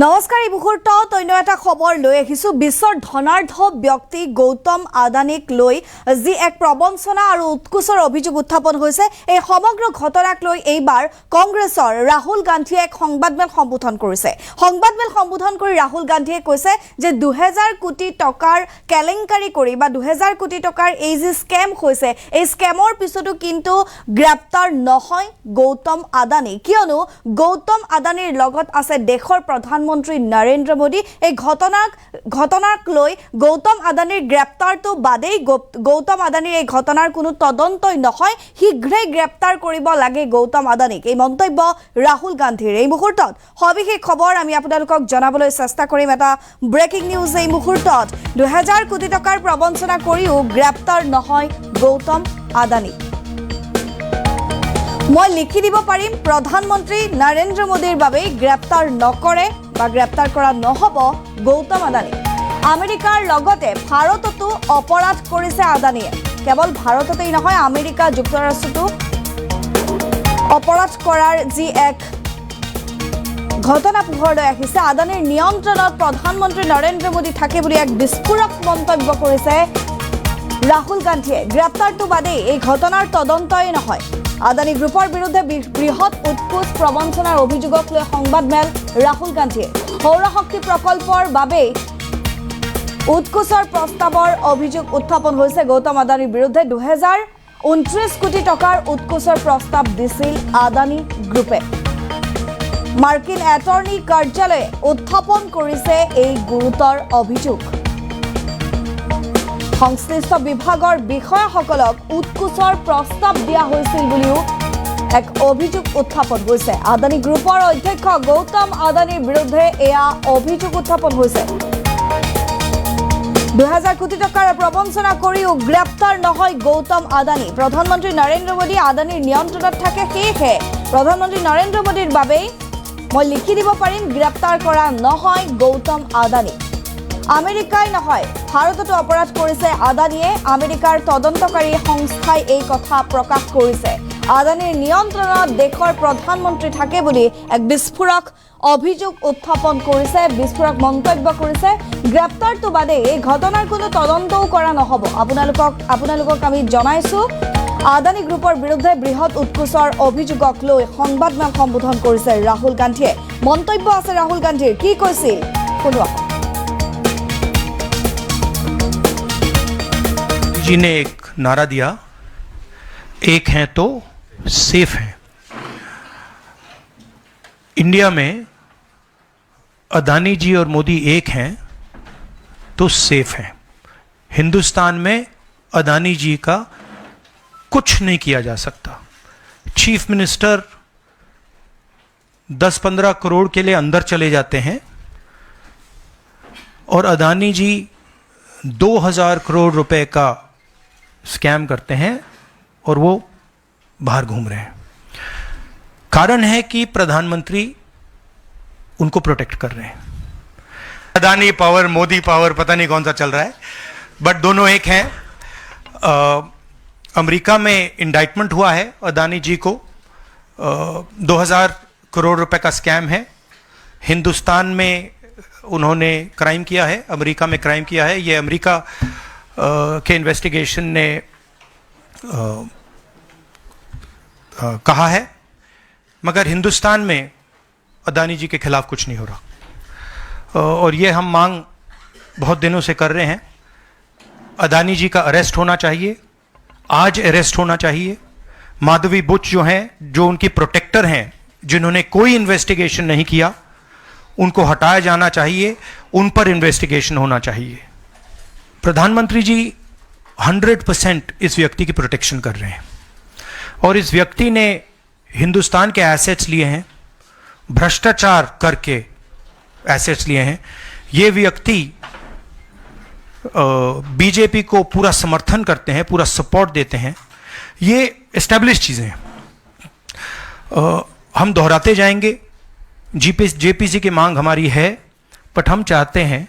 নমস্কাৰ এই মুহূৰ্তত অন্য এটা খবৰ লৈ আহিছো বিশ্বৰ ধনাঢ্য ব্যক্তি গৌতম আদানীক লৈ যি এক প্ৰবঞ্চনা আৰু উৎকোচৰ অভিযোগ উত্থাপন হৈছে এই সমগ্ৰ ঘটনাক লৈ এইবাৰ কংগ্ৰেছৰ ৰাহুল গান্ধীয়ে এক সংবাদমেল সম্বোধন কৰিছে সংবাদমেল সম্বোধন কৰি ৰাহুল গান্ধীয়ে কৈছে যে 2000 কোটি টকাৰ কেলেংকাৰী কৰি বা 2000 কোটি টকাৰ এই যে স্কেম হৈছে এই স্কেমৰ পিছতো কিন্তু গ্ৰেপ্তাৰ নহয় গৌতম আদানী কিয়নো গৌতম আদানীৰ লগত আছে দেশৰ প্ৰধানমন্ত্ৰী নৰেন্দ্ৰ মোদী এই ঘটনাক লৈ গৌতম আদানীৰ গ্ৰেপ্তাৰটো বাদেই গৌতম আদানীৰ এই ঘটনাৰ কোনো তদন্তই নহয় শীঘ্ৰেই গ্ৰেপ্তাৰ কৰিব লাগে গৌতম আদানীক এই মন্তব্য ৰাহুল গান্ধীৰ এই মুহূৰ্তত সবিশেষ খবৰ আমি আপোনালোকক জনাবলৈ চেষ্টা কৰিম এটা ব্ৰেকিং নিউজ এই মুহূৰ্তত 2000 কোটি টকাৰ প্ৰবঞ্চনা কৰিও গ্ৰেপ্তাৰ নহয় গৌতম আদানী মই লিখি দিব পাৰিম প্ৰধানমন্ত্ৰী নৰেন্দ্ৰ মোদীৰ বাবে গ্ৰেপ্তাৰ নকৰে বা গ্ৰেপ্তাৰ কৰা নহব গৌতম আদানী আমেৰিকাৰ লগতে ভাৰততো অপৰাধ কৰিছে আদানীয়ে কেৱল ভাৰততেই নহয় আমেৰিকা যুক্তৰাষ্ট্ৰতো অপৰাধ কৰাৰ যি এক ঘটনা পোহৰলৈ আহিছে আদানীৰ নিয়ন্ত্ৰণত প্ৰধানমন্ত্ৰী নৰেন্দ্ৰ মোদী থাকে বুলি এক বিস্ফোৰক মন্তব্য কৰিছে ৰাহুল গান্ধীয়ে গ্ৰেপ্তাৰটো বাদেই এই ঘটনাৰ তদন্তই নহয় আদানী গ্ৰুপৰ বিৰুদ্ধে বৃহৎ উৎকোচ প্ৰবঞ্চনাৰ অভিযোগক লৈ সংবাদমেল ৰাহুল গান্ধীয়ে সৌৰশক্তি প্ৰকল্পৰ বাবে উৎকোচৰ প্ৰস্তাৱৰ অভিযোগ উত্থাপন হৈছে গৌতম আদানীৰ বিৰুদ্ধে 2029 কোটি টকাৰ উৎকোচৰ প্ৰস্তাৱ দিছিল আদানী গ্ৰুপে মাৰ্কিন এটৰ্নী কাৰ্যালয়ে উত্থাপন কৰিছে এই গুৰুতৰ অভিযোগ সংশ্লিষ্ট বিভাগৰ বিষয়াসকলক উৎকোচৰ প্ৰস্তাৱ দিয়া হৈছিল বুলিও এক অভিযোগ উত্থাপন হৈছে আদানী গ্ৰুপৰ অধ্যক্ষ গৌতম আদানীৰ বিৰুদ্ধে এয়া অভিযোগ উত্থাপন হৈছে 2000 কোটি টকাৰ প্ৰবঞ্চনা কৰিও গ্ৰেপ্তাৰ নহয় গৌতম আদানী প্ৰধানমন্ত্ৰী নৰেন্দ্ৰ মোদী আদানীৰ নিয়ন্ত্ৰণত থাকে সেয়েহে প্ৰধানমন্ত্ৰী নৰেন্দ্ৰ মোদীৰ বাবে মই লিখি দিব পাৰিম গ্ৰেপ্তাৰ কৰা নহয় গৌতম আদানী আমেৰিকাই নহয় ভাৰততো অপৰাধ কৰিছে আদানীয়ে আমেৰিকাৰ তদন্তকাৰী সংস্থাই এই কথা প্ৰকাশ কৰিছে আদানীৰ নিয়ন্ত্ৰণত দেশৰ প্ৰধানমন্ত্ৰী থাকে বুলি এক বিস্ফোৰক অভিযোগ উত্থাপন কৰিছে বিস্ফোৰক মন্তব্য কৰিছে গ্ৰেপ্তাৰটো বাদে এই ঘটনাৰ কোনো তদন্তও কৰা নহব আপোনালোকক আমি জনাইছো আদানী গ্ৰুপৰ বিৰুদ্ধে বৃহৎ উৎকোচৰ অভিযোগক লৈ সংবাদমেল সম্বোধন কৰিছে ৰাহুল গান্ধীয়ে মন্তব্য আছে ৰাহুল গান্ধীৰ কি কৈছিল শুনোৱা जी ने एक नारा दिया एक हैं तो सेफ हैं इंडिया में अदानी जी और मोदी एक हैं तो सेफ हैं हिंदुस्तान में अदानी जी का कुछ नहीं किया जा सकता चीफ मिनिस्टर 10-15 करोड़ के लिए अंदर चले जाते हैं और अदानी जी 2000 करोड़ रुपए का स्कैम करते हैं और वो बाहर घूम रहे हैं कारण है कि प्रधानमंत्री उनको प्रोटेक्ट कर रहे हैं अदानी पावर मोदी पावर पता नहीं कौन सा चल रहा है बट दोनों एक हैं अमेरिका में इंडाइटमेंट हुआ है अदानी जी को 2000 करोड़ रुपए का स्कैम है हिंदुस्तान में उन्होंने क्राइम किया है अमेरिका में क्राइम किया है ये अमेरिका के इन्वेस्टिगेशन ने कहा है मगर हिंदुस्तान में अदानी जी के खिलाफ कुछ नहीं हो रहा और ये हम मांग बहुत दिनों से कर रहे हैं अदानी जी का अरेस्ट होना चाहिए आज अरेस्ट होना चाहिए माधवी बुच जो हैं जो उनकी प्रोटेक्टर हैं जिन्होंने कोई इन्वेस्टिगेशन नहीं किया उनको हटाया जाना चाहिए उन पर इन्वेस्टिगेशन होना चाहिए प्रधानमंत्री जी 100% इस व्यक्ति की प्रोटेक्शन कर रहे हैं और इस व्यक्ति ने हिंदुस्तान के एसेट्स लिए हैं भ्रष्टाचार करके एसेट्स लिए हैं ये व्यक्ति बीजेपी को पूरा समर्थन करते हैं पूरा सपोर्ट देते हैं ये एस्टैब्लिश चीज़ें हैं हम दोहराते जाएंगे जेपीसी की मांग हमारी है बट हम चाहते हैं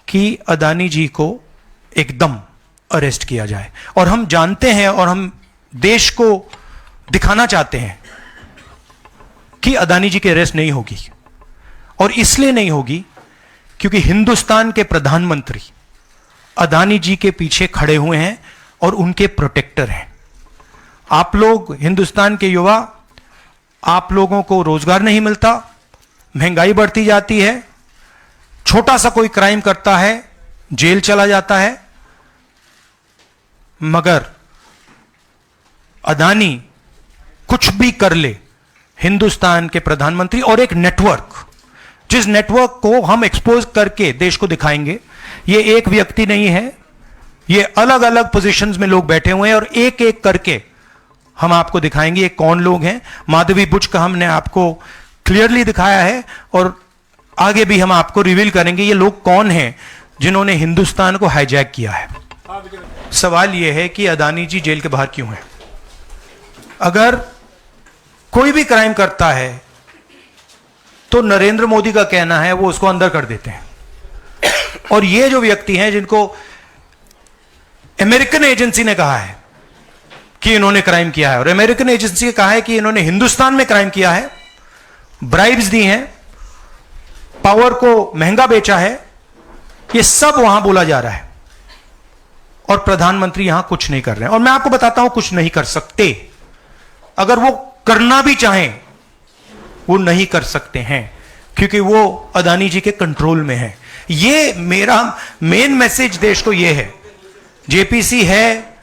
कि अदानी जी को एकदम अरेस्ट किया जाए और हम जानते हैं और हम देश को दिखाना चाहते हैं कि अदानी जी की अरेस्ट नहीं होगी और इसलिए नहीं होगी क्योंकि हिंदुस्तान के प्रधानमंत्री अदानी जी के पीछे खड़े हुए हैं और उनके प्रोटेक्टर हैं। आप लोग हिंदुस्तान के युवा, आप लोगों को रोजगार नहीं मिलता, महंगाई बढ़ती जाती है, छोटा सा कोई क्राइम करता है जेल चला जाता है, मगर अदानी कुछ भी कर ले, हिंदुस्तान के प्रधानमंत्री और एक नेटवर्क, जिस नेटवर्क को हम एक्सपोज करके देश को दिखाएंगे, ये एक व्यक्ति नहीं है, ये अलग अलग पोजीशंस में लोग बैठे हुए हैं और एक एक करके हम आपको दिखाएंगे ये कौन लोग हैं। माधवी बुच का हमने आपको क्लियरली दिखाया है और आगे भी हम आपको रिवील करेंगे ये लोग कौन हैं जिन्होंने हिंदुस्तान को हाईजैक किया है। सवाल यह है कि अदानी जी जेल के बाहर क्यों हैं? अगर कोई भी क्राइम करता है तो नरेंद्र मोदी का कहना है वो उसको अंदर कर देते हैं, और ये जो व्यक्ति हैं जिनको अमेरिकन एजेंसी ने कहा है कि इन्होंने क्राइम किया है, और अमेरिकन एजेंसी ने कहा है कि इन्होंने हिंदुस्तान में क्राइम किया है, ब्राइब्स दी हैं, पावर को महंगा बेचा है, ये सब वहां बोला जा रहा है और प्रधानमंत्री यहां कुछ नहीं कर रहे हैं। और मैं आपको बताता हूं कुछ नहीं कर सकते। अगर वो करना भी चाहें वो नहीं कर सकते हैं क्योंकि वो अदानी जी के कंट्रोल में है। ये मेरा मेन मैसेज देश को ये है, जेपीसी है,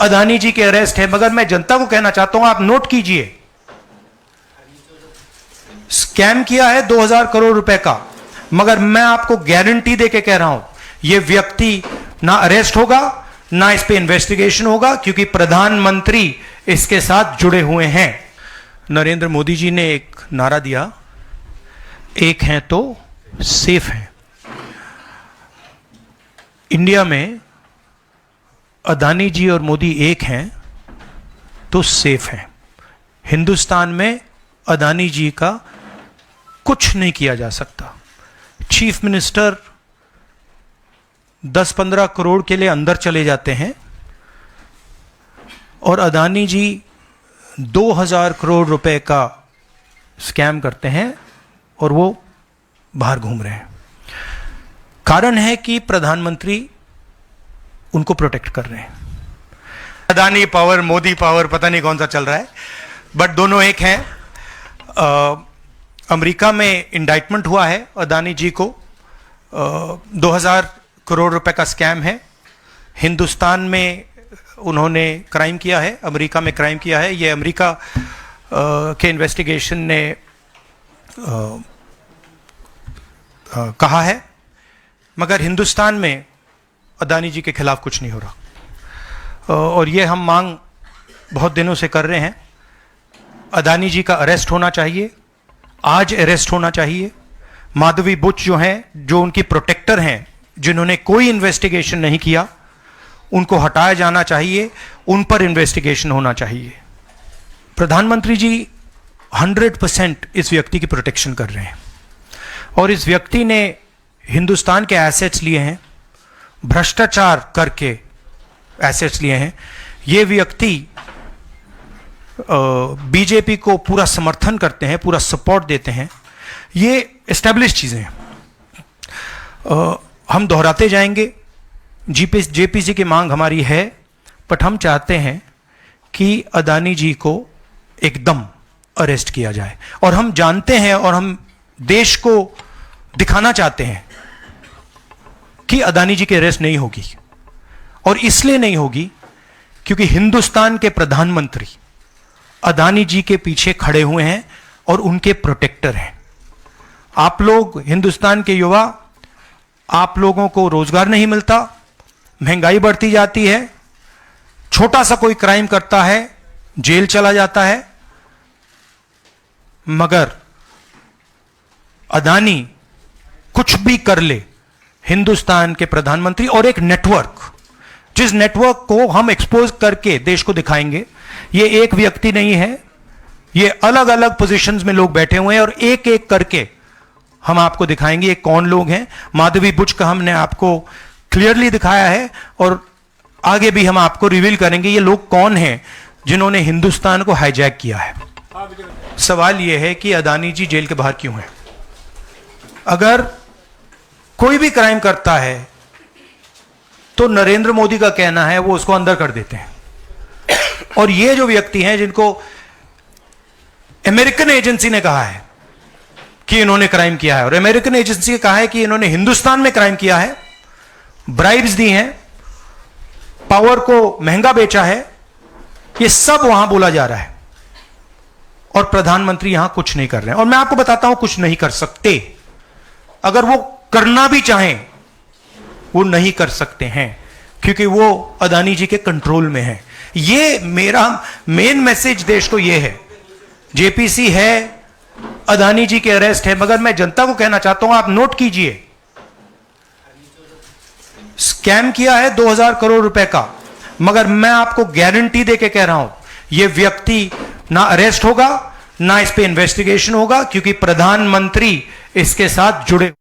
अदानी जी के अरेस्ट है, मगर मैं जनता को कहना चाहता हूं आप नोट कीजिए, स्कैम किया है 2000 करोड़ रुपए का, मगर मैं आपको गारंटी देके कह रहा हूं यह व्यक्ति ना अरेस्ट होगा ना इस पे इन्वेस्टिगेशन होगा क्योंकि प्रधानमंत्री इसके साथ जुड़े हुए हैं। नरेंद्र मोदी जी ने एक नारा दिया, एक हैं तो सेफ हैं। इंडिया में अदानी जी और मोदी एक हैं तो सेफ हैं। हिंदुस्तान में अदानी जी का कुछ नहीं किया जा सकता। चीफ मिनिस्टर 10-15 करोड़ के लिए अंदर चले जाते हैं और अदानी जी 2000 करोड़ रुपए का स्कैम करते हैं और वो बाहर घूम रहे हैं। कारण है कि प्रधानमंत्री उनको प्रोटेक्ट कर रहे हैं। अदानी पावर, मोदी पावर, पता नहीं कौन सा चल रहा है, बट दोनों एक हैं। अमेरिका में इंडाइटमेंट हुआ है अदानी जी को, 2000 करोड़ रुपए का स्कैम है। हिंदुस्तान में उन्होंने क्राइम किया है, अमेरिका में क्राइम किया है। ये अमेरिका के इन्वेस्टिगेशन ने कहा है, मगर हिंदुस्तान में अदानी जी के खिलाफ कुछ नहीं हो रहा, और ये हम मांग बहुत दिनों से कर रहे हैं। अदानी जी का अरेस्ट होना चाहिए, आज अरेस्ट होना चाहिए। माधवी बुच जो हैं, जो उनकी प्रोटेक्टर हैं, जिन्होंने कोई इन्वेस्टिगेशन नहीं किया, उनको हटाया जाना चाहिए, उन पर इन्वेस्टिगेशन होना चाहिए। प्रधानमंत्री जी 100% इस व्यक्ति की प्रोटेक्शन कर रहे हैं और इस व्यक्ति ने हिंदुस्तान के एसेट्स लिए हैं, भ्रष्टाचार करके एसेट्स लिए हैं। ये व्यक्ति बीजेपी को पूरा समर्थन करते हैं, पूरा सपोर्ट देते हैं। ये एस्टैब्लिश चीज़ें हैं, हम दोहराते जाएंगे। जेपीसी की मांग हमारी है, बट हम चाहते हैं कि अदानी जी को एकदम अरेस्ट किया जाए, और हम जानते हैं और हम देश को दिखाना चाहते हैं कि अदानी जी की अरेस्ट नहीं होगी, और इसलिए नहीं होगी क्योंकि हिंदुस्तान के प्रधानमंत्री अदानी जी के पीछे खड़े हुए हैं और उनके प्रोटेक्टर हैं। आप लोग हिंदुस्तान के युवा, आप लोगों को रोजगार नहीं मिलता, महंगाई बढ़ती जाती है, छोटा सा कोई क्राइम करता है जेल चला जाता है, मगर अदानी कुछ भी कर ले, हिंदुस्तान के प्रधानमंत्री और एक नेटवर्क, जिस नेटवर्क को हम एक्सपोज करके देश को दिखाएंगे। ये एक व्यक्ति नहीं है, ये अलग अलग पोजीशंस में लोग बैठे हुए हैं और एक एक करके हम आपको दिखाएंगे ये कौन लोग हैं। माधवी बुच का हमने आपको क्लियरली दिखाया है और आगे भी हम आपको रिवील करेंगे ये लोग कौन हैं जिन्होंने हिंदुस्तान को हाईजैक किया है। सवाल यह है कि अदानी जी जेल के बाहर क्यों हैं? अगर कोई भी क्राइम करता है तो नरेंद्र मोदी का कहना है वो उसको अंदर कर देते हैं। और ये जो व्यक्ति हैं जिनको अमेरिकन एजेंसी ने कहा है कि इन्होंने क्राइम किया है, और अमेरिकन एजेंसी ने कहा है कि इन्होंने हिंदुस्तान में क्राइम किया है, ब्राइब्स दी हैं, पावर को महंगा बेचा है, ये सब वहां बोला जा रहा है और प्रधानमंत्री यहां कुछ नहीं कर रहे हैं। और मैं आपको बताता हूं कुछ नहीं कर सकते। अगर वो करना भी चाहें वो नहीं कर सकते हैं क्योंकि वो अदानी जी के कंट्रोल में है। ये मेरा मेन मैसेज देश को ये है, जेपीसी है, अदानी जी के अरेस्ट है, मगर मैं जनता को कहना चाहता हूं आप नोट कीजिए, स्कैम किया है 2000 करोड़ रुपए का, मगर मैं आपको गारंटी देके कह रहा हूं यह व्यक्ति ना अरेस्ट होगा ना इस पे इन्वेस्टिगेशन होगा क्योंकि प्रधानमंत्री इसके साथ जुड़े